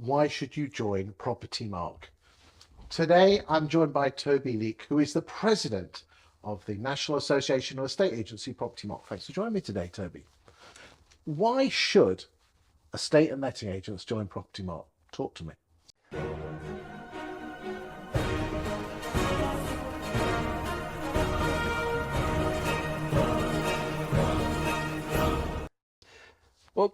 why should you join Propertymark? Today, I'm joined by Toby Leek, who is the president of the National Association of Estate Agency Propertymark. Thanks for joining me today, Toby. Why should estate and letting agents join Propertymark? Talk to me. Well,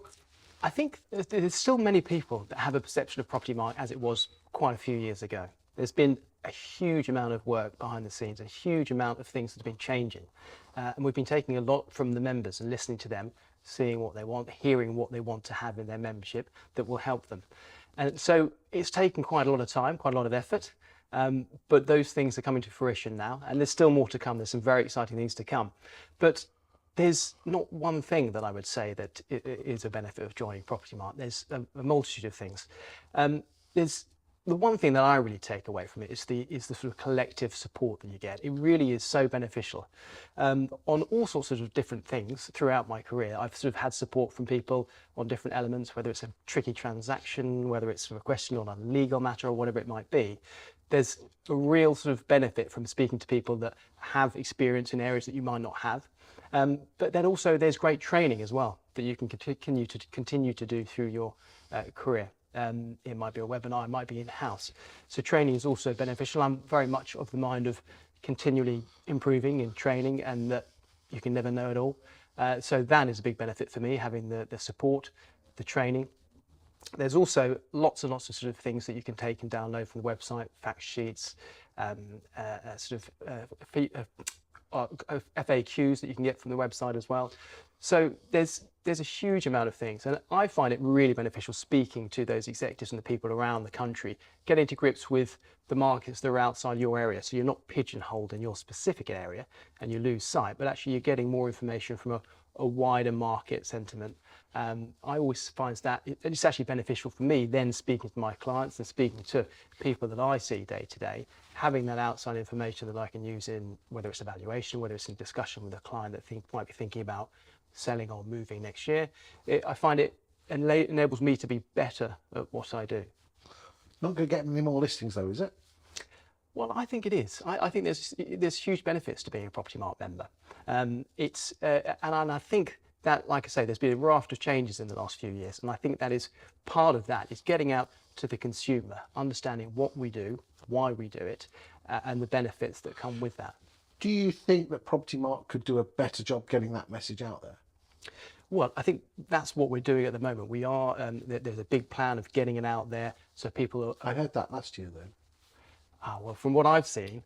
I think there's still many people that have a perception of Propertymark as it was quite a few years ago. There's been a huge amount of work behind the scenes, a huge amount of things that have been changing. And we've been taking a lot from the members and listening to them, seeing what they want, hearing what they want to have in their membership that will help them. And so it's taken quite a lot of time, quite a lot of effort, but those things are coming to fruition now, and there's still more to come. There's some very exciting things to come. But there's not one thing that I would say that is a benefit of joining Propertymark. There's a multitude of things. There's the one thing that I really take away from it is the sort of collective support that you get. It really is so beneficial on all sorts of different things throughout my career. I've sort of had support from people on different elements, whether it's a tricky transaction, whether it's a question on a legal matter or whatever it might be. There's a real sort of benefit from speaking to people that have experience in areas that you might not have. But then also there's great training as well that you can continue to do through your career. It might be a webinar, it might be in-house. So training is also beneficial. I'm very much of the mind of continually improving in training, and that you can never know it all. So that is a big benefit for me, having the support, the training. There's also lots and lots of sort of things that you can take and download from the website, fact sheets, FAQs that you can get from the website as well. So there's a huge amount of things, and I find it really beneficial speaking to those executives and the people around the country, getting to grips with the markets that are outside your area, so you're not pigeonholed in your specific area and you lose sight, but actually you're getting more information from a wider market sentiment. I always find that it's actually beneficial for me then speaking to my clients and speaking to people that I see day to day, having that outside information that I can use in whether it's evaluation, whether it's in discussion with a client that might be thinking about selling or moving next year. I find it enables me to be better at what I do. Not going to get many more listings though, is it? Well, I think it is. I think there's huge benefits to being a Propertymark member. And I think that, like I say, there's been a raft of changes in the last few years, and I think that is part of that, is getting out to the consumer, understanding what we do, why we do it, and the benefits that come with that. Do you think that Propertymark could do a better job getting that message out there? Well, I think that's what we're doing at the moment. We are, there's a big plan of getting it out there so people are... I heard that last year though. Well, from what I've seen,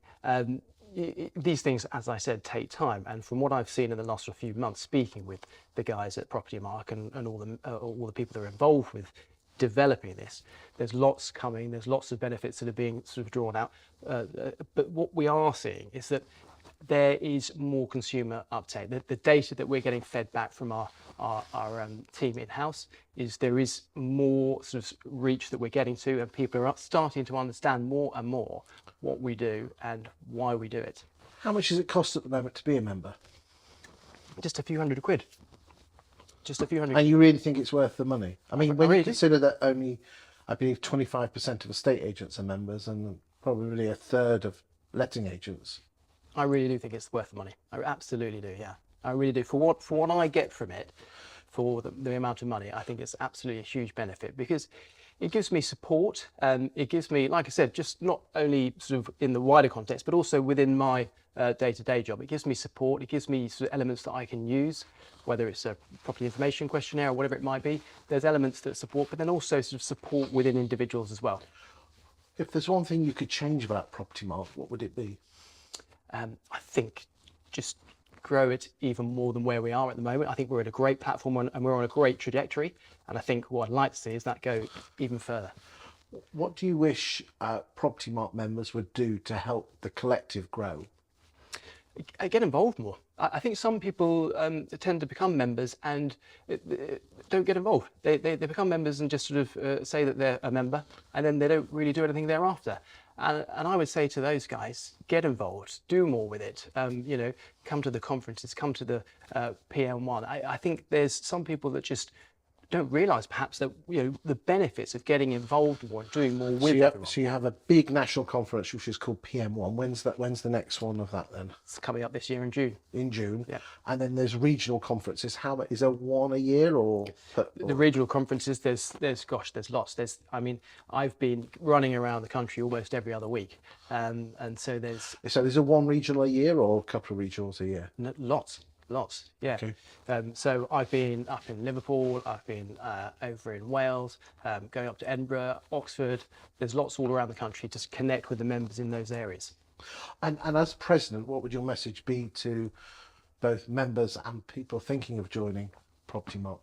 these things, as I said, take time. And from what I've seen in the last few months, speaking with the guys at Propertymark and all the people that are involved with developing this, there's lots coming. There's lots of benefits that are being sort of drawn out. But what we are seeing is that there is more consumer uptake. The data that we're getting fed back from our team in-house is there is more sort of reach that we're getting to, and people are starting to understand more and more what we do and why we do it. How much does it cost at the moment to be a member? Just a few £100. Just a few hundred. And you really think it's worth the money? I mean, when really you consider that only, I believe, 25% of estate agents are members and probably a third of letting agents. I really do think it's worth the money. I absolutely do, yeah. I really do. For what I get from it, for the amount of money, I think it's absolutely a huge benefit, because it gives me support. It gives me, like I said, just not only sort of in the wider context, but also within my day-to-day job. It gives me support. It gives me sort of elements that I can use, whether it's a property information questionnaire or whatever it might be. There's elements that support, but then also sort of support within individuals as well. If there's one thing you could change about Propertymark, what would it be? I think just grow it even more than where we are at the moment. I think we're at a great platform and we're on a great trajectory. And I think what I'd like to see is that go even further. What do you wish Propertymark members would do to help the collective grow? Get involved more. I think some people tend to become members and don't get involved. They become members and just sort of say that they're a member, and then they don't really do anything thereafter. And I would say to those guys, get involved, do more with it. You know, come to the conferences, come to the PM1. I think there's some people that just don't realise perhaps that the benefits of getting involved more and doing more So with everyone. so you have a big national conference which is called PM1. When's the next one of that then? It's coming up this year in June. In June. Yeah. And then there's regional conferences. Is there one a year or? The regional conferences, there's lots. I've been running around the country almost every other week, and so there's So there's a one regional a year or a couple of regionals a year? lots, yeah. Okay. So I've been up in Liverpool, I've been over in Wales, going up to Edinburgh, Oxford. There's lots all around the country to connect with the members in those areas. And as president, what would your message be to both members and people thinking of joining Propertymark?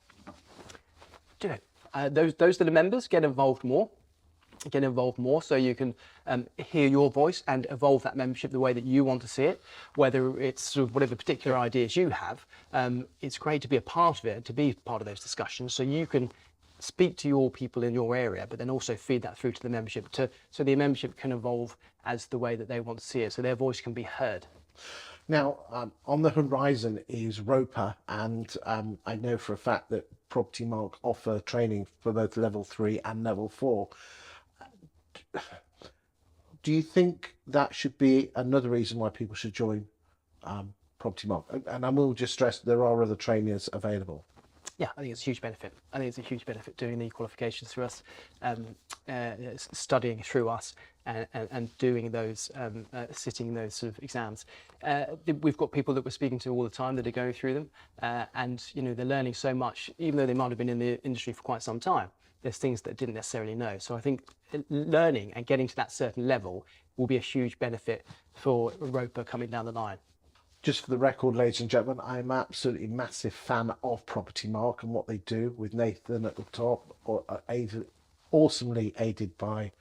Those that are members, get involved more so you can hear your voice and evolve that membership the way that you want to see it, whether it's sort of whatever particular ideas you have. It's great to be a part of it, to be part of those discussions, so you can speak to your people in your area, but then also feed that through to the membership, so the membership can evolve as the way that they want to see it, so their voice can be heard. Now, on the horizon is ROPA, and I know for a fact that Propertymark offer training for both level 3 and level 4. Do you think that should be another reason why people should join Propertymark? And I will just stress there are other trainers available. Yeah, I think it's a huge benefit. I think it's a huge benefit doing the qualifications through us, studying through us, and doing those, sitting those sort of exams. We've got people that we're speaking to all the time that are going through them, and they're learning so much, even though they might have been in the industry for quite some time. There's things that didn't necessarily know. So I think learning and getting to that certain level will be a huge benefit for ROPA coming down the line. Just for the record, ladies and gentlemen, I'm absolutely massive fan of Propertymark and what they do with Nathan at the top, awesomely aided by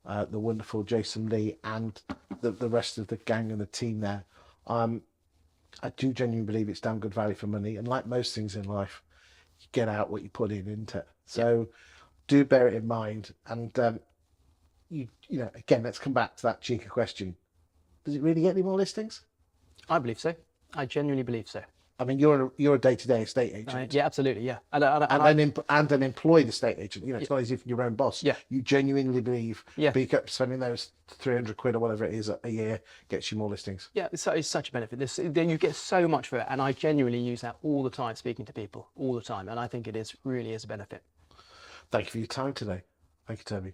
the wonderful Jason Lee and the rest of the gang and the team there. I do genuinely believe it's damn good value for money, and like most things in life, you get out what you put in, isn't it? So do bear it in mind. And again, let's come back to that cheeky question: does it really get any more listings? I believe so. I genuinely believe so. I mean, you're a day-to-day estate agent. Yeah, absolutely. Yeah, and an employed estate agent. It's not as if you're your own boss. Yeah. You genuinely believe. Yeah. Spending those 300 quid or whatever it is a year gets you more listings. Yeah, it's such a benefit. Then you get so much for it, and I genuinely use that all the time, speaking to people all the time, and I think it really is a benefit. Thank you for your time today. Thank you, Toby.